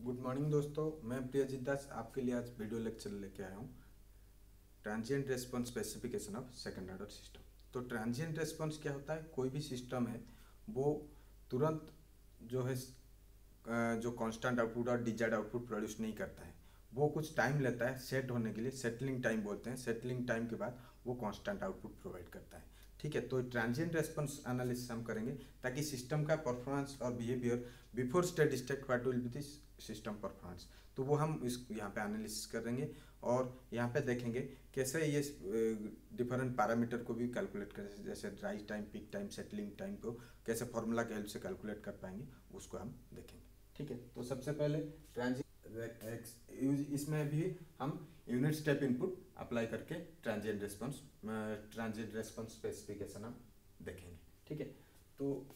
Good morning दोस्तों, मैं प्रियजीत दास आपके लिए आज वीडियो लेक्चर लेके आया हूँ। Transient response specification of second order system. तो ट्रांजिएंट रेस्पॉन्स क्या होता है? कोई भी सिस्टम है वो तुरंत जो है जो कांस्टेंट आउटपुट और डिजायर्ड आउटपुट प्रोड्यूस नहीं करता है। वो कुछ टाइम लेता है सेट होने के लिए, सेटलिंग टाइम बोलते हैं। सेटलिंग टाइम के बाद वो कांस्टेंट आउटपुट प्रोवाइड करता है। ठीक है, तो ट्रांजिएंट रेस्पॉन्स एनालिसिस हम करेंगे ताकि सिस्टम का परफॉर्मेंस और behaviour before steady state what will be this system performance, तो वो हम इस यहाँ पे एनालिसिस करेंगे और यहाँ पे देखेंगे कैसे ये डिफरेंट पैरामीटर को भी कैलकुलेट करें, जैसे rise time, peak time, settling time को कैसे फॉर्मूला के हेल्प से कैलकुलेट कर पाएंगे उसको हम देखेंगे। ठीक है, तो सबसे पहले इसमें भी हम यूनिट स्टेप इनपुट अप्लाई करके ट्रांजिएंट रेस्पॉन्स स्पेसिफिकेशन हम देखेंगे। ठीक है, तो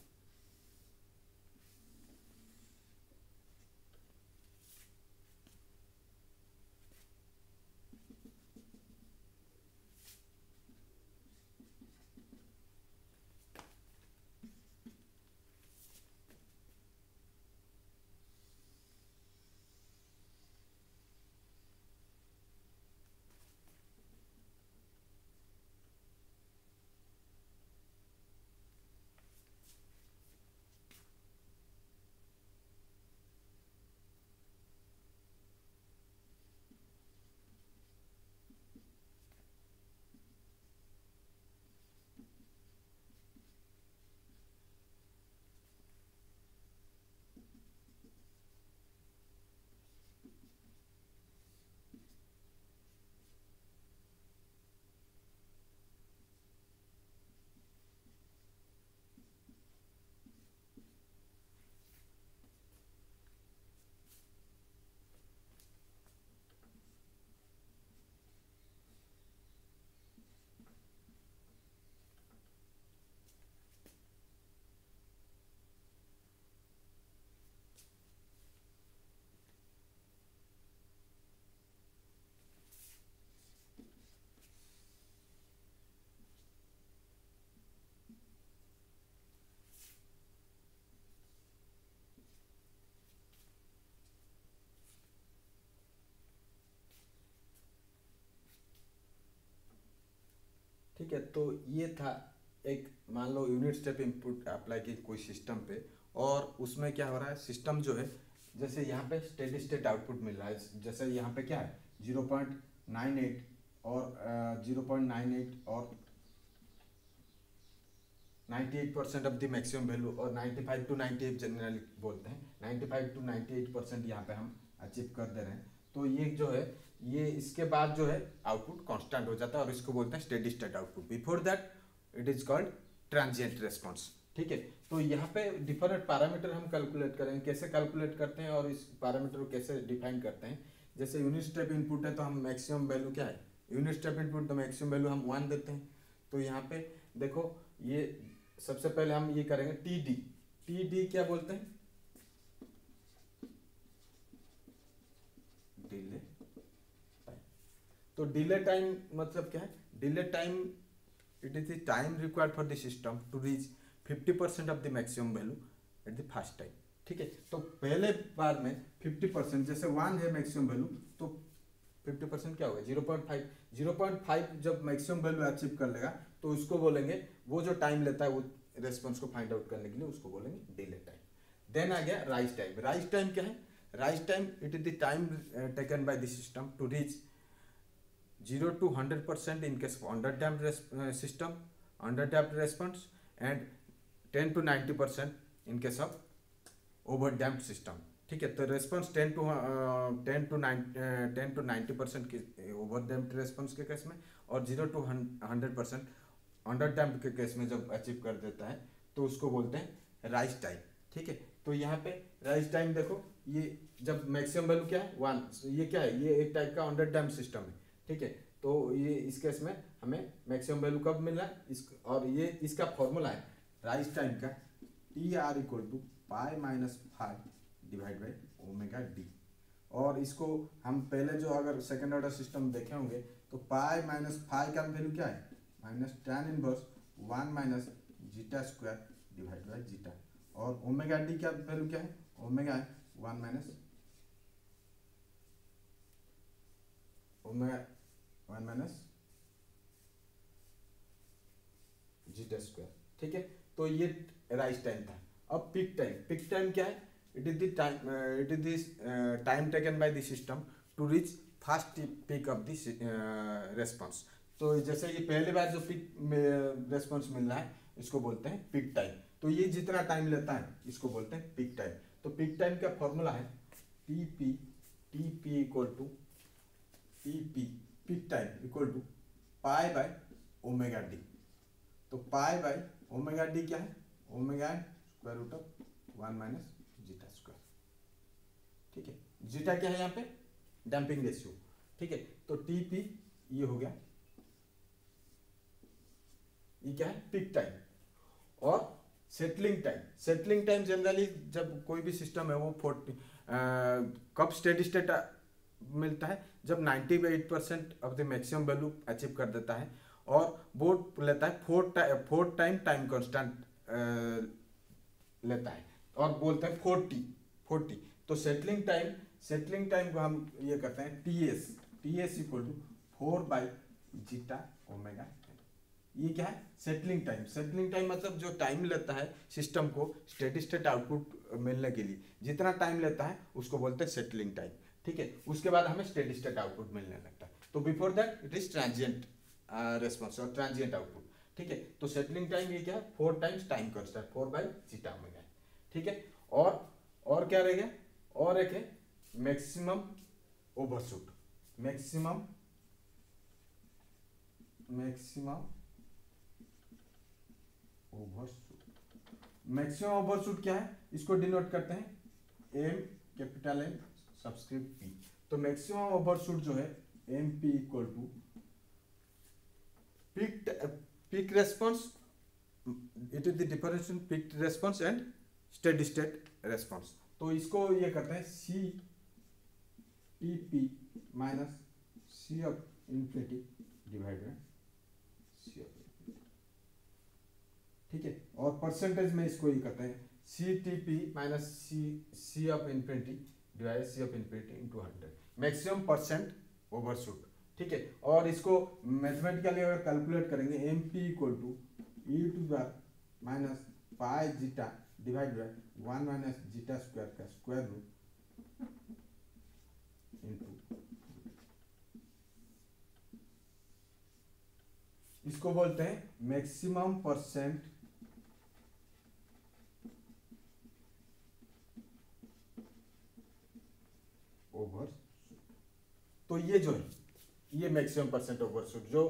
ठीक है, तो ये था एक, मान लो यूनिट स्टेप इनपुट अप्लाई की कोई सिस्टम पे, और उसमें क्या हो रहा है, सिस्टम जो है जैसे यहाँ पे स्टेडी स्टेट आउटपुट मिल रहा है, जैसे यहाँ पे क्या है 0.98 और 0.98 और 98% ऑफ द मैक्सिमम वैल्यू, और 95 टू 98 जनरली बोलते हैं, 95 टू 98% यहाँ पे हम अचीव कर दे रहे हैं। तो ये जो है, ये इसके बाद जो है आउटपुट कांस्टेंट हो जाता है और इसको बोलते हैं steady state output. Before that it is called transient response. ठीक है, तो यहाँ पे डिफरेंट पैरामीटर हम कैलकुलेट करेंगे, कैसे कैलकुलेट करते हैं और इस पैरामीटर को कैसे डिफाइन करते हैं। जैसे यूनिट स्टेप इनपुट है तो हम मैक्सिमम वैल्यू क्या है, यूनिट स्टेप इनपुट तो मैक्सिमम वैल्यू हम 1 देते हैं। तो यहाँ पे देखो, ये सबसे पहले हम ये करेंगे टी डी क्या बोलते हैं, डिले टाइम। तो डिले टाइम मतलब क्या है, delay time it is the time required for the system to reach 50% of the maximum value at the first time. ठीक है, तो पहले बार में 50%, जैसे 1 है मैक्सिमम वैल्यू तो 50% क्या होगा 0.5। 0.5 जब मैक्सिमम वैल्यू अचीव कर लेगा तो उसको बोलेंगे, वो जो टाइम लेता है वो रेस्पॉन्स को फाइंड आउट करने के लिए उसको बोलेंगे डिले टाइम। देन आ गया राइज टाइम। राइज टाइम क्या है, rise time it is the time taken by the system to reach 0 to 100% in case of under-damped system, under-damped response, and 10 to 90% in case of over-damped system. ठीक है, तो response 10 to 90% के over damped response के case में, और 0 to 100% under damped के case में जब अचीव कर देता है तो उसको बोलते हैं राइज टाइम। ठीक है, तो यहाँ पे राइज टाइम देखो, ये जब मैक्सिमम वैल्यू क्या है 1, ये क्या है, ये एक टाइप का अंडर डैम्प्ड सिस्टम है। ठीक है, तो ये इस केस में हमें मैक्सिमम वैल्यू कब मिल रहा है, और ये इसका फॉर्मूला है राइज टाइम का, T R equal to pi minus 5 divide by omega D. और इसको हम पहले जो अगर सेकेंड ऑर्डर सिस्टम देखे होंगे तो पाई माइनस 5 का वैल्यू क्या है, minus tan inverse 1 minus zeta square divide by zeta, और ओमेगा डी का वैल्यू क्या है, ओमेगा है 1 minus omega 1 minus zeta square, ठीक है। तो ये राइज टाइम था। अब पीक टाइम क्या है? It is the time, it is the time taken by the system to reach fast peak of the response. तो जैसे ये पहली बार जो पीक रेस्पॉन्स मिल रहा है इसको बोलते हैं पीक टाइम। तो ये जितना टाइम लेता है इसको बोलते हैं पीक टाइम। तो पीक टाइम का फॉर्मूला है T P equal to peak time equal to pi by omega D. तो पाई बाय ओमेगा डी क्या है? Omega square root of 1 minus zeta square, ठीक है। जीटा क्या है यहाँ पे? डैम्पिंग रेशियो, ठीक है। तो टी पी ये हो गया, ये क्या है? Peak time. और सेटलिंग टाइम जनरली जब कोई भी सिस्टम है वो 40 कब स्टेडी स्टेट मिलता है? जब 98% of the maximum value achieve कर देता है और वो लेता है 4 टाइम कांस्टेंट लेता है और बोलते हैं 40। तो सेटलिंग टाइम को हम ये करते हैं TS equal to 4 by zeta omega. ये क्या है? सेटलिंग टाइम मतलब जो टाइम लेता है सिस्टम को स्टेडी स्टेट आउटपुट मिलने के लिए, जितना टाइम लेता है उसको बोलते हैं सेटलिंग टाइम, ठीक है। उसके बाद हमें स्टेडी स्टेट आउटपुट मिलने लगता है। तो before that it is transient response और ट्रांजिएंट आउटपुट, ठीक है। तो सेटलिंग टाइम ये क्या है? 4 times time constant 4 by zeta omega, ठीक है। और क्या रहेगा? और एक है मैक्सिमम ओवरशूट। मैक्सिमम ओवरशूट क्या है? इसको डिनोट करते हैं M capital M subscript P. तो मैक्सिमम ओवरशूट जो है M P equal to peak response, it is the difference in peak response and steady state response. तो इसको ये करते हैं C T P minus C of infinity divide by C of, ठीक है। और परसेंटेज में इसको ये करते हैं C T P minus C of infinity divide C of infinity into 100 maximum percent overshoot, ठीक है। और इसको मैथमेटिकली अगर कैलकुलेट करेंगे M P equal to E to the minus pi zeta divide by 1 minus zeta square का square root into, इसको बोलते हैं मैक्सिमम परसेंट ओवरशूट। तो ये जो है ये मैक्सिमम परसेंट ओवरशूट जो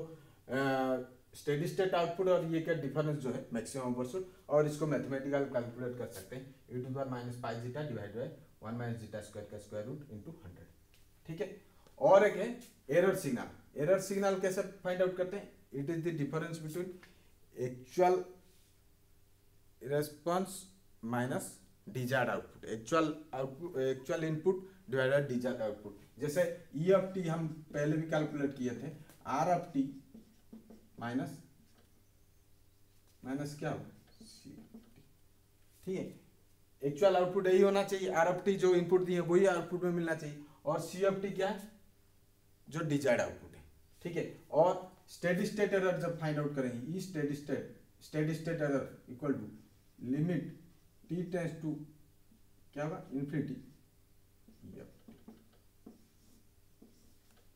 स्टेडी स्टेट आउटपुट और ये का डिफरेंस जो है मैक्सिमम ओवरशूट, और इसको मैथमेटिकल कैलकुलेट कर सकते हैं e to the power minus pi zeta divide by 1 minus zeta square का स्क्वायर रूट इंटू 100, ठीक है। और एक है एरर सिग्नल कैसे फाइंड आउट करते हैं? It is the difference between actual response minus desired output, actual input divide by desired output. जैसे ई ऑफ टी हम पहले भी कैलकुलेट किए थे, आर ऑफ टी माइनस क्या होगा सी, ठीक है। एक्चुअल आउटपुट यही होना चाहिए, आर ऑफ टी जो इनपुट दिए वही आउटपुट में मिलना चाहिए, और सी ऑफ टी क्या है? जो डिजायर्ड आउटपुट है, ठीक है। और स्टेडी स्टेट एरर जब फाइंड आउट करेंगे, E steady state error equal to limit T tends to क्या होगा? इन्फिनिटी।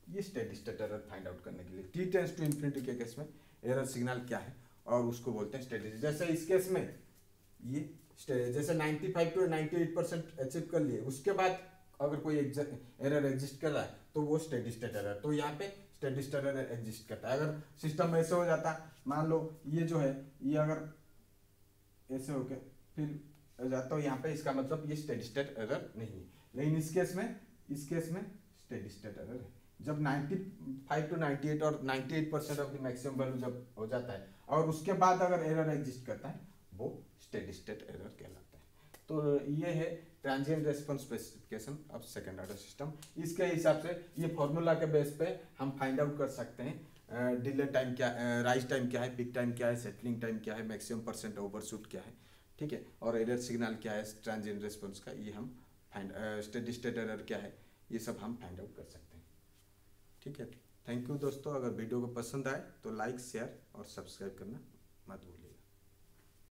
ये steady state error find out करने के लिए टी टेंड्स टू इन्फिनिटी के केस में एरर सिग्नल क्या है और उसको बोलते हैं स्टेडी। जैसे इस केस में ये जैसे 95 to 98% अचीव कर लिए, उसके बाद अगर कोई एरर एग्जिस्ट कर रहा है तो वो स्टेडी स्टेट एरर। तो यहाँ पे स्टेडी स्टेट एरर एग्जिस्ट करता है। अगर सिस्टम ऐसे हो जाता, मान लो ये जो है ये अगर ऐसे हो गया फिर हो जाता, तो यहाँ पे इसका मतलब ये स्टेडी स्टेट एरर नहीं है। लेकिन इस केस में स्टेडी स्टेट एरर है। जब 95 to 98 और 98% ऑफ द मैक्सिमम वैल्यू जब हो जाता है और उसके बाद अगर एरर एग्जिस्ट करता है वो स्टेडी स्टेट एरर कहलाता है। तो ये है transient response specification of second order system. इसके हिसाब से ये फॉर्मूला के बेस पे हम फाइंड आउट कर सकते हैं डिले टाइम क्या, राइज टाइम क्या है, पीक टाइम क्या है, सेटलिंग टाइम क्या है, मैक्सिमम परसेंट ओवरशूट क्या है, ठीक है। और एरर सिग्नल क्या है ट्रांजिएंट रेस्पॉन्स का, ये हम स्टेडी स्टेट एरर क्या है, ये सब हम फाइंड आउट कर सकते हैं। ठीक है। थैंक यू दोस्तों, अगर वीडियो को पसंद आए तो लाइक शेयर और सब्सक्राइब करना मत भूलिएगा।